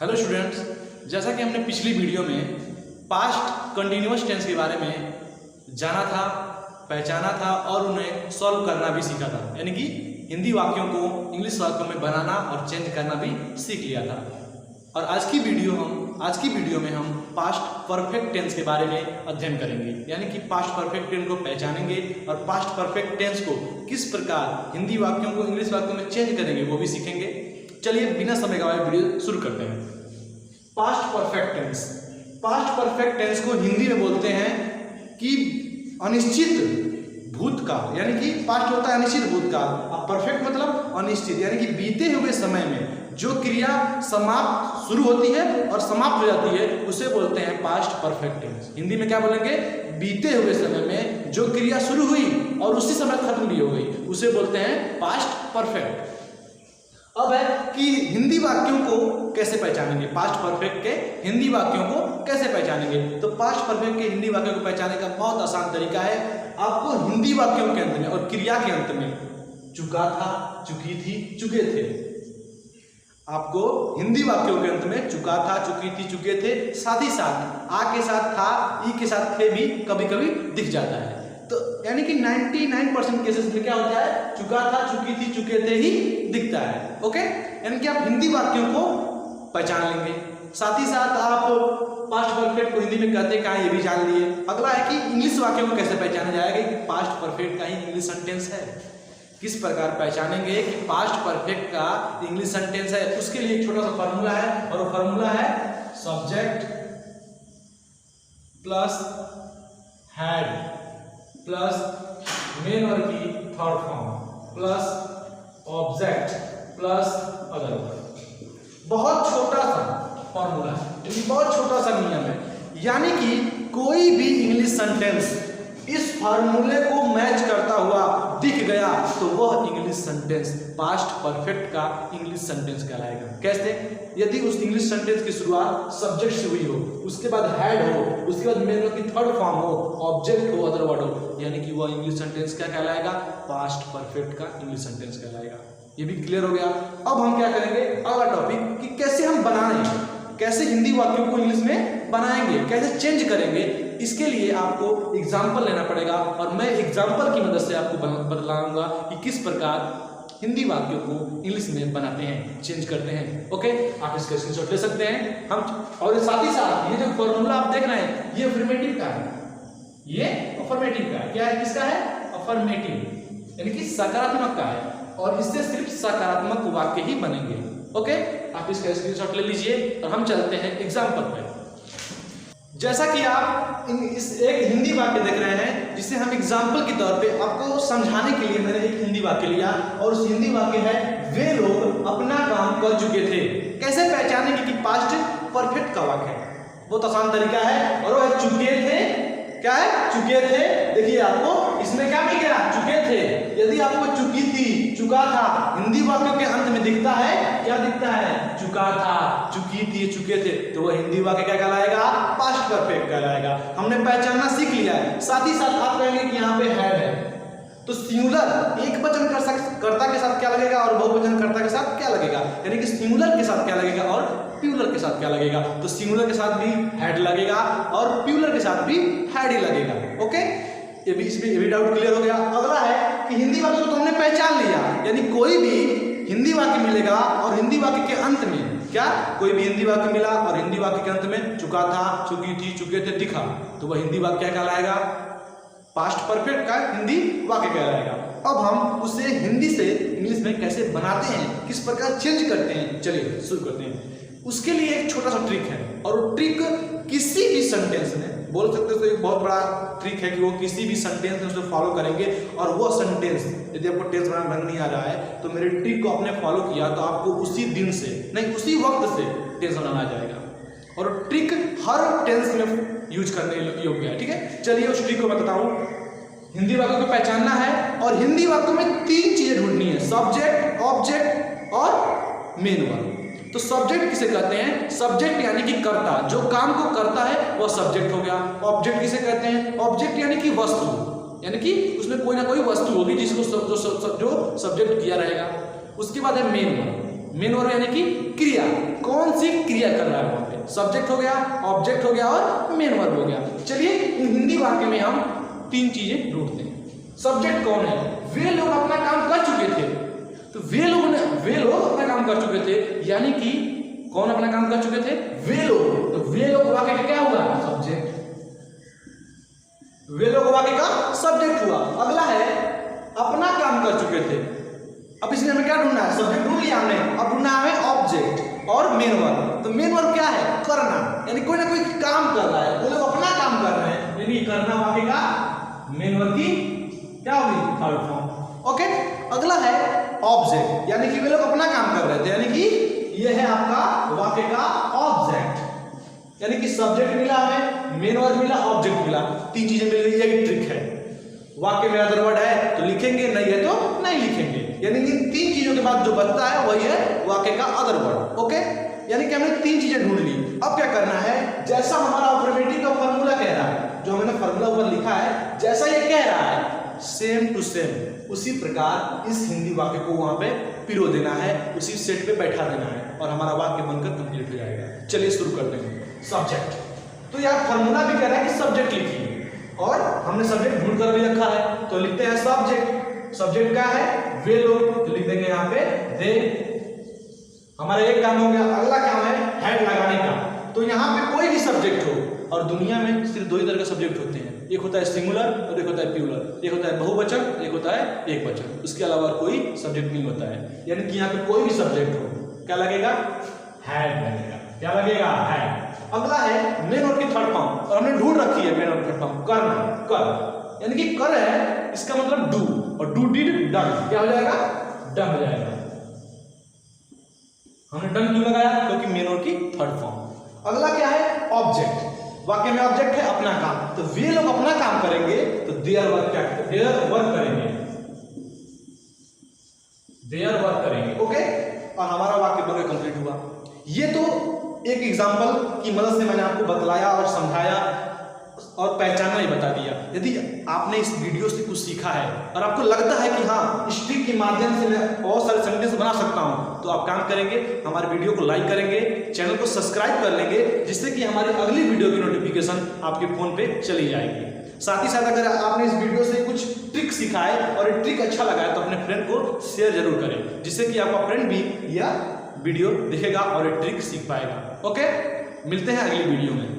Hello students, जैसा कि हमने पिछली वीडियो में पास्ट कंटिन्यूअस टेंस के बारे में जाना था, पहचाना था और उन्हें सॉल्व करना भी सीखा था, यानी कि हिंदी वाक्यों को इंग्लिश वाक्यों में बनाना और चेंज करना भी सीख लिया था। और आज की वीडियो में हम पास्ट परफेक्ट टेंस के बारे में अध्ययन करेंगे, यानी कि पास्ट परफेक्ट टेंस को पहचानेंगे और पास्ट परफेक्ट टेंस को किस प्रकार हिंदी वाक्यों को इंग्लिश वाक्यों में चेंज करेंगे वो भी सीखेंगे। चलिए बिना समय गवाए वीडियो शुरू करते हैं। पास्ट परफेक्ट टेंस को हिंदी में बोलते हैं कि अनिश्चित भूतकाल, यानी कि पास्ट होता है अनिश्चित भूतकाल, अब परफेक्ट मतलब अनिश्चित, यानी कि बीते हुए समय में जो क्रिया समाप्त शुरू होती है और समाप्त हो जाती है उसे बोलते हैं पास्ट परफेक्ट टेंस। हिंदी में क्या बोलेंगे? बीते हुए समय में जो क्रिया शुरू हुई और उसी समय खत्म भी हो गई उसे बोलते हैं पास्ट परफेक्ट। अब है कि हिंदी वाक्यों को कैसे पहचानेंगे, पास्ट परफेक्ट के हिंदी वाक्यों को कैसे पहचानेंगे। तो पास्ट परफेक्ट के हिंदी वाक्यों को पहचानने का बहुत आसान तरीका है। आपको हिंदी वाक्यों के अंत में और क्रिया के अंत में चुका था, चुकी थी, चुके थे, आपको हिंदी वाक्यों के अंत में चुका था, चुकी थी, चुके थे, साथ ही साथ आ के साथ था, ई के साथ थे भी कभी कभी दिख जाता है। तो यानी कि 99% केसेस में क्या होता है? चुका था, चुकी थी, चुके थे ही दिखता है। ओके, यानी कि आप हिंदी वाक्यों को पहचान लेंगे, साथ ही साथ आप पास्ट परफेक्ट को हिंदी में कहते कहाँ ये भी जान लिए। अगला है कि इंग्लिश वाक्यों को कैसे पहचाना जाएगा कि पास्ट परफेक्ट का ही इंग्लिश सेंटेंस है। किस प्रकार पहचानेंगे कि पास्ट परफेक्ट का इंग्लिश सेंटेंस है, उसके लिए एक छोटा सा फॉर्मूला है और वो फॉर्मूला है subject plus had plus main verb की third form plus object plus other verb. बहुत छोटा सा फॉर्मूला है, बहुत छोटा सा नियम है, यानी कि कोई भी इंग्लिश सेंटेंस इस फार्मूले को मैच करता हुआ दिख गया तो वह इंग्लिश सेंटेंस पास्ट परफेक्ट का इंग्लिश सेंटेंस कहलाएगा। कैसे? यदि उस इंग्लिश सेंटेंस की शुरुआत सब्जेक्ट से हुई हो, उसके बाद हैड हो, उसके बाद मेन वर्ब की थर्ड फॉर्म हो, ऑब्जेक्ट हो, अदर वर्ड हो, यानी कि वह इंग्लिश सेंटेंस क्या कहलाएगा? पास्ट परफेक्ट का इंग्लिश सेंटेंस कहलाएगा। ये भी क्लियर हो गया। अब हम क्या करेंगे, अगला टॉपिक कि कैसे हम बनाएंगे, कैसे हिंदी वाक्यों को इंग्लिश में बनाएंगे, कैसे चेंज करेंगे। इसके लिए आपको एग्जाम्पल लेना पड़ेगा और मैं एग्जाम्पल की मदद से आपको बतलाऊंगा कि किस प्रकार हिंदी वाक्यों को इंग्लिश में बनाते हैं, चेंज करते हैं। ओके, आप इसका स्क्रीनशॉट ले सकते हैं हम। और साथ ही साथ ये जो फॉर्मूला आप देख रहे हैं ये अफर्मेटिव का है, ये अफर्मेटिव का है। क्या है? किसका है? अफर्मेटिव, यानी कि सकारात्मक का है और इससे सिर्फ सकारात्मक वाक्य ही बनेंगे। ओके, आप इसका स्क्रीनशॉट ले लीजिए और हम चलते हैं एग्जाम्पल पर। जैसा कि आप इस एक हिंदी वाक्य देख रहे हैं जिसे हम एग्जाम्पल के तौर पे आपको समझाने के लिए मैंने एक हिंदी वाक्य लिया और उस हिंदी वाक्य है वे लोग अपना काम कर चुके थे। कैसे पहचानेंगे कि पास्ट परफेक्ट का वाक्य है? बहुत आसान तरीका है और वो है चुके थे। क्या है? चुके थे। देखिए आपको इसमें क्या मिल गया? चुके थे। यदि आपको चुकी थी, चुका था हिंदी वाक्यों के अंत में दिखता है, क्या दिखता है? चुका था, चुकी थी, चुके थे, तो वह हिंदी वाक्य क्या कहलाएगा? पास्ट परफेक्ट कहलाएगा। हमने पहचानना सीख लिया है। साथ ही साथ आप कहेंगे कि यहाँ पे हैड है तो सिंगुलर एक वचन कर्ता के साथ क्या लगेगा और बहुवचन कर्ता के साथ क्या लगेगा, यानी कि सिंगुलर के साथ क्या लगेगा और प्लूरल के साथ क्या लगेगा। तो सिंगुलर के साथ भी हैड लगेगा और प्लूरल के साथ भी हैड ही लगेगा। ओके, ये भी डाउट क्लियर हो गया। अगला है कि हिंदी वाक्य को तो हमने पहचान लिया, यानी कोई भी हिंदी वाक्य मिलेगा और हिंदी वाक्य के अंत में क्या, कोई भी हिंदी वाक्य मिला और हिंदी वाक्य के अंत में चुका था, चुकी थी, चुके थे दिखा तो वह हिंदी वाक्य क्या कहलाएगा? पास्ट परफेक्ट का हिंदी वाक्य कहलाएगा। अब हम उसे हिंदी से इंग्लिश में कैसे बनाते हैं, किस प्रकार चेंज करते हैं, चलिए शुरू करते हैं। उसके लिए एक छोटा सा ट्रिक है और वो ट्रिक किसी भी सेंटेंस में बोल सकते हो तो एक बहुत बड़ा ट्रिक है कि वो किसी भी सेंटेंस में उसे फॉलो करेंगे और वो सेंटेंस यदि आपको टेंस बनाना ढंग नहीं आ रहा है तो मेरे ट्रिक को आपने फॉलो किया तो आपको उसी दिन से नहीं उसी वक्त से टेंस बनाना आ जाएगा और ट्रिक हर टेंस में यूज करने योग्य है। ठीक है, चलिए उस ट्रिक को मैं बताऊं। हिंदी वाक्यों को पहचानना है और हिंदी वाक्यों में तीन चीजें ढूंढनी है, सब्जेक्ट, ऑब्जेक्ट और मेन वर्ब। तो सब्जेक्ट किसे कहते हैं? सब्जेक्ट यानी कि कर्ता, जो काम को करता है वह सब्जेक्ट हो गया। ऑब्जेक्ट किसे कहते हैं? ऑब्जेक्ट यानी कि वस्तु, यानी कि उसमें कोई ना कोई वस्तु होगी जिसको जो सब्जेक्ट किया रहेगा। उसके बाद है मेन वर्ब। मेन वर्ब यानी कि क्रिया, कौन सी क्रिया रहा है वहां पे। सब्जेक्ट हो गया, ऑब्जेक्ट हो गया और मेन वर्ब हो गया। चलिए इन हिंदी वाक्य में हम तीन चीजें ढूंढते हैं। सब्जेक्ट कौन है? वे लोग अपना काम कर चुके थे, तो वे लोग अपना काम कर चुके थे, यानी कि कौन अपना काम कर चुके थे? वे लोग। तो वे लोग वाक्य का क्या हुआ? सब्जेक्ट। वे लोग वाक्य का सब्जेक्ट हुआ। अगला है अपना काम कर चुके थे। अब इसमें हमें क्या ढूंढना है? सब्जेक्ट ढूंढ लिया हमने, अब ढूंढना है ऑब्जेक्ट और मेन वर्ब। तो मेन वर्ब क्या है? करना, यानी कोई ना कोई काम कर रहा है, वो लोग अपना काम कर रहे हैं, यानी करना वाक्य का मेन वर्ब की क्या होगी? Third form. ओके, अगला है ऑब्जेक्ट, यानी कि वे लोग अपना काम कर रहे थे, यानी कि ये है आपका वाक्य का ऑब्जेक्ट। यानी कि सब्जेक्ट मिला हमें, मेन वर्ब मिला, ऑब्जेक्ट मिला, तीन चीजें मिल गई। ये ट्रिक है, वाक्य में अदर वर्ड है तो लिखेंगे, नहीं है तो नहीं लिखेंगे। यानी इन तीन चीजों के बाद जो बचता है वही है वाक्य का अदर वर्ड। ओके, यानी कि हमने तीन चीजें ढूंढ ली। अब क्या करना है? जैसा हमारा ऑपरेटिव का फॉर्मूला कह रहा है, जो हमने फॉर्मूला ऊपर लिखा है, जैसा ये कह रहा है सेम टू सेम उसी प्रकार इस हिंदी वाक्य को वहां पे पिरो देना है, उसी सेट पे बैठा देना है और हमारा वाक्य बनकर कंप्लीट हो जाएगा। चलिए शुरू करते हैं। सब्जेक्ट, तो यार फॉर्मूला भी कह रहा है कि सब्जेक्ट लिखिए और हमने सब्जेक्ट ढूंढ कर भी रखा है, तो लिखते हैं सब्जेक्ट। सब्जेक्ट क्या है? वे लोग, तो लिख देंगे यहाँ पे दे। हमारा एक काम हो गया। अगला काम है हेड लगाने का। तो यहाँ पे कोई भी सब्जेक्ट हो, और दुनिया में सिर्फ दो ही तरह के सब्जेक्ट होते हैं, एक होता है सिंगुलर और एक होता है प्लूरल। एक होता है बहुवचन, एक होता है एकवचन, उसके अलावा कोई सब्जेक्ट नहीं होता है। यानी कि यहाँ पे कोई भी सब्जेक्ट हो, क्या लगेगा? हेड लगेगा। क्या लगेगा? हेड। अगला है मेन वर्ब की थर्ड फॉर्म, और हमने ढूंढ रखी है मेन वर्ब की थर्ड फॉर्म, करना, कर, यानी कि कर है, इसका मतलब डू, और डू डिड डन, क्या हो जाएगा? डन हो जाएगा। हमने डन क्यों लगाया? क्योंकि मेन वर्ब की थर्ड फॉर्म। अगला क्या है? ऑब्जेक्ट। वाक्य में ऑब्जेक्ट है अपना काम, तो वे लोग अपना काम करेंगे, तो देयर वर्क क्या? देयर वर्क करेंगे, देयर वर्क करेंगे। ओके, और हमारा वाक्य बनकर कंप्लीट हुआ। ये तो एक एग्जाम्पल की मदद से मैंने आपको बतलाया और समझाया और पहचानना ही बता दिया। यदि आपने इस वीडियो से कुछ सीखा है और आपको लगता है कि हाँ इस ट्रिक के माध्यम से मैं बहुत सारे सेंटेंस बना सकता हूँ, तो आप काम करेंगे, हमारे वीडियो को लाइक करेंगे, चैनल को सब्सक्राइब कर लेंगे, जिससे कि हमारी अगली वीडियो की नोटिफिकेशन आपके फोन पे चली जाएगी। साथ ही साथ अगर आपने इस वीडियो से कुछ ट्रिक सीखा है और ये ट्रिक अच्छा लगा है, तो अपने फ्रेंड को शेयर जरूर करें, जिससे कि आपका फ्रेंड भी यह वीडियो देखेगा और ये ट्रिक सीख पाएगा। ओके, मिलते हैं अगली वीडियो में।